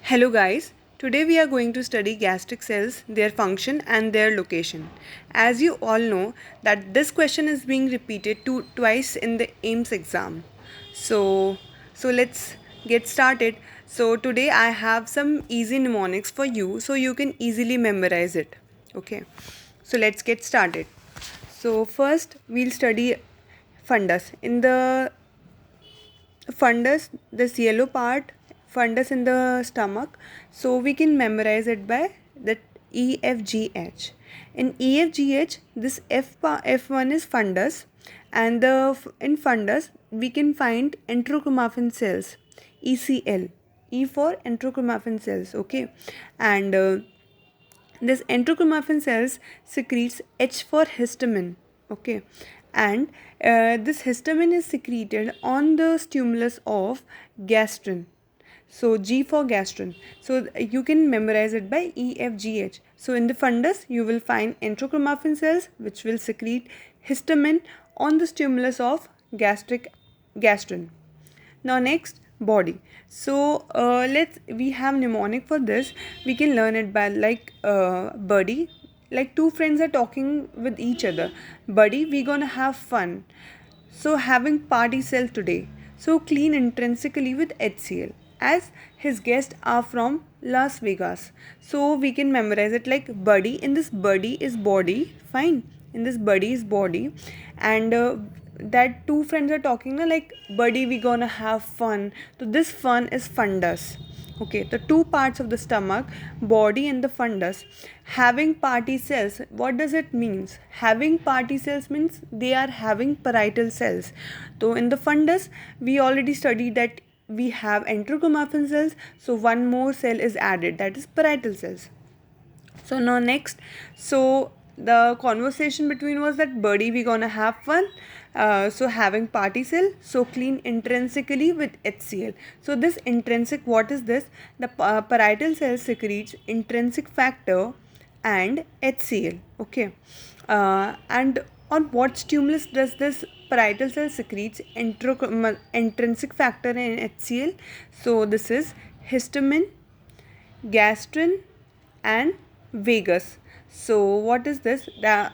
Hello guys, today we are going to study gastric cells, their function and their location. As you all know that this question is being repeated twice in the AIMS exam. So let's get started. So today I have some easy mnemonics for you so you can easily memorize it. Okay. So let's get started. So first we'll study fundus. In the fundus, this yellow part, fundus in the stomach, so we can memorize it by that EFGH. In EFGH, this F1 is fundus, and in fundus we can find enterochromaffin cells, ECL. E for enterochromaffin cells, okay, and this enterochromaffin cells secretes H for histamine, okay, and this histamine is secreted on the stimulus of gastrin. So G for gastrin. So you can memorize it by EFGH. So in the fundus you will find enterochromaffin cells which will secrete histamine on the stimulus of gastrin. Now next, body. So let's we have mnemonic for this. We can learn it by like buddy. Like two friends are talking with each other. Buddy, we gonna have fun. So having party cell today. So clean intrinsically with HCl. As his guests are from Las Vegas. So we can memorize it like buddy. In this buddy is body. Fine. In this buddy is body. And that two friends are talking like buddy we gonna have fun, so this fun is fundus. Okay, the two parts of the stomach, body and the fundus, having party cells. What does it means? Having party cells means they are having parietal cells. So in the fundus we already studied that we have enterochromaffin cells, so one more cell is added, that is parietal cells. So now next, so the conversation between was that buddy we gonna have fun. So having party cell, so clean intrinsically with HCl. So this intrinsic, what is this? The parietal cell secretes intrinsic factor and HCl. Okay, and on what stimulus does this parietal cell secretes intrinsic factor and HCl? So this is histamine, gastrin and vagus. So what is this? The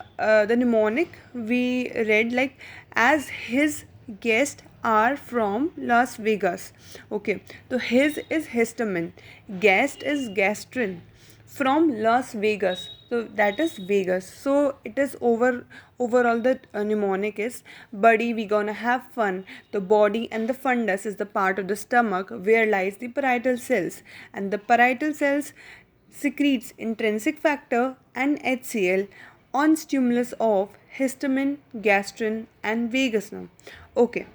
mnemonic we read like as his guests are from Las Vegas. Okay, so his is histamine, guest is gastrin, from Las Vegas, so that is Vegas. So it is overall the mnemonic is buddy we gonna have fun. The body and the fundus is the part of the stomach where lies the parietal cells, and the parietal cells secretes intrinsic factor and HCl on stimulus of histamine, gastrin and vagus nerve. Okay,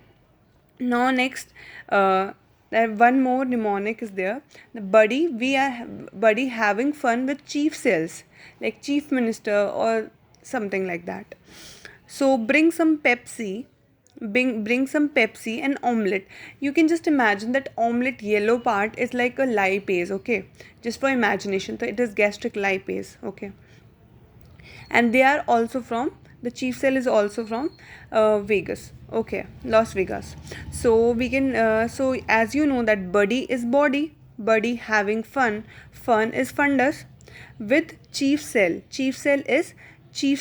now next, one more mnemonic is there. The buddy, we are buddy having fun with chief cells, like chief minister or something like that. So bring some Pepsi. Bring some Pepsi and omelette. You can just imagine that omelette yellow part is like a lipase. Okay, just for imagination. So it is gastric lipase. Okay, and they are also from, the chief cell is also from Vegas. Okay, Las Vegas. So we can so as you know that buddy is body, buddy having fun, fun is fundus, with chief cell is chief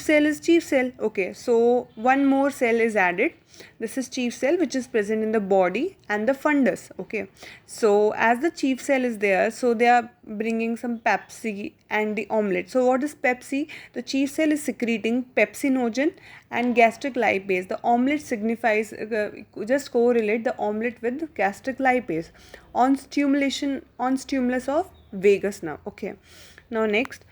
cell. Okay, so one more cell is added. This is chief cell which is present in the body and the fundus. Okay, so as the chief cell is there, so they are bringing some Pepsi and the omelette. So what is Pepsi? The chief cell is secreting pepsinogen and gastric lipase. The omelette signifies, just correlate the omelette with gastric lipase on stimulus of vagus nerve. Okay, now next,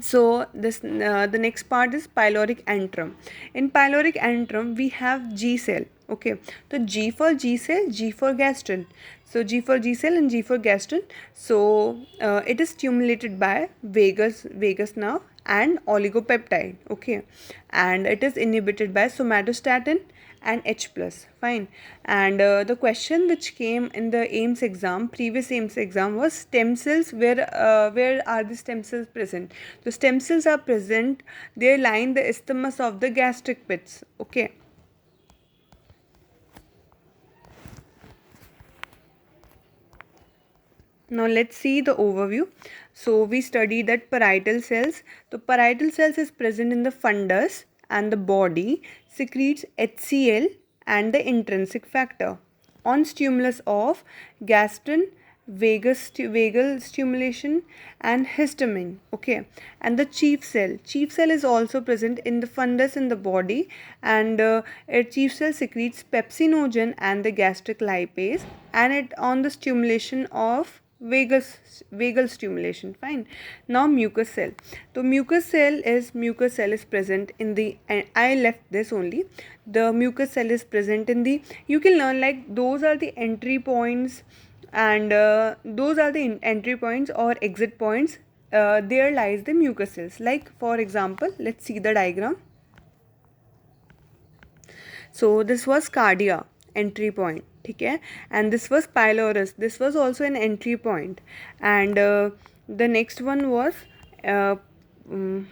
so this the next part is pyloric antrum. In pyloric antrum we have G cell. Okay, so G for G cell, G for gastrin. So G for G cell and G for gastrin. So it is stimulated by vagus nerve and oligopeptide. Okay, and it is inhibited by somatostatin and H plus. Fine. And the question which came in the AIMS exam, previous AIMS exam, was stem cells. Where are the stem cells present? The stem cells are present. They line the isthmus of the gastric pits. Okay. Now let's see the overview. So we studied that parietal cells. So parietal cells is present in the fundus, and the body secretes HCl and the intrinsic factor on stimulus of gastrin, vagal stimulation, and histamine. Okay, and the chief cell is also present in the fundus in the body, and a chief cell secretes pepsinogen and the gastric lipase, and it on the stimulation of vagal stimulation. Fine. Now mucous cell. So mucous cell is present in the, and I left this only, the mucous cell is present in the, you can learn like those are the entry points, and those are the entry points or exit points. There lies the mucous cells. Like for example, let's see the diagram. So this was cardia, entry point, okay, and this was pylorus, this was also an entry point, and the next one was uh, um,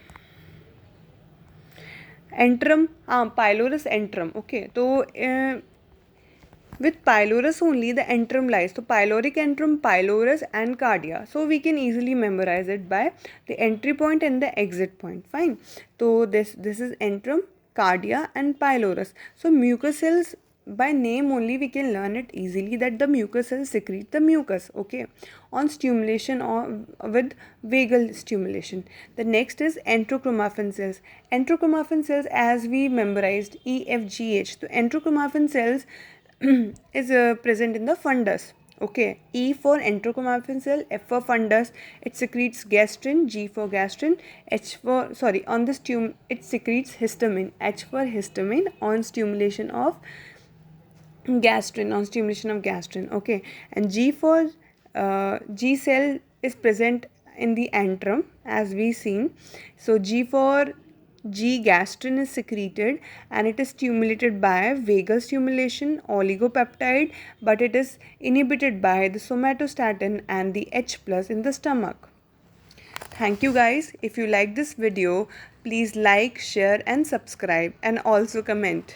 antrum, pylorus antrum. Okay, so with pylorus only the antrum lies. So pyloric antrum, pylorus, and cardia. So we can easily memorize it by the entry point and the exit point. Fine. So this is antrum, cardia, and pylorus. So mucous cells, by name only we can learn it easily that the mucous cells secrete the mucus. Okay, on stimulation or with vagal stimulation. The next is enterochromaffin cells. Enterochromaffin cells, as we memorized EFGH. So enterochromaffin cells is present in the fundus. Okay, E for enterochromaffin cell, F for fundus, it secretes gastrin, G for gastrin, H for, sorry, on the it secretes histamine, H for histamine on stimulation of gastrin, on stimulation of gastrin. Okay, and G for G cell is present in the antrum as we seen. So G for G gastrin is secreted, and it is stimulated by vagal stimulation, oligopeptide, but it is inhibited by the somatostatin and the H plus in the stomach. Thank you guys. If you like this video, please like, share and subscribe, and also comment.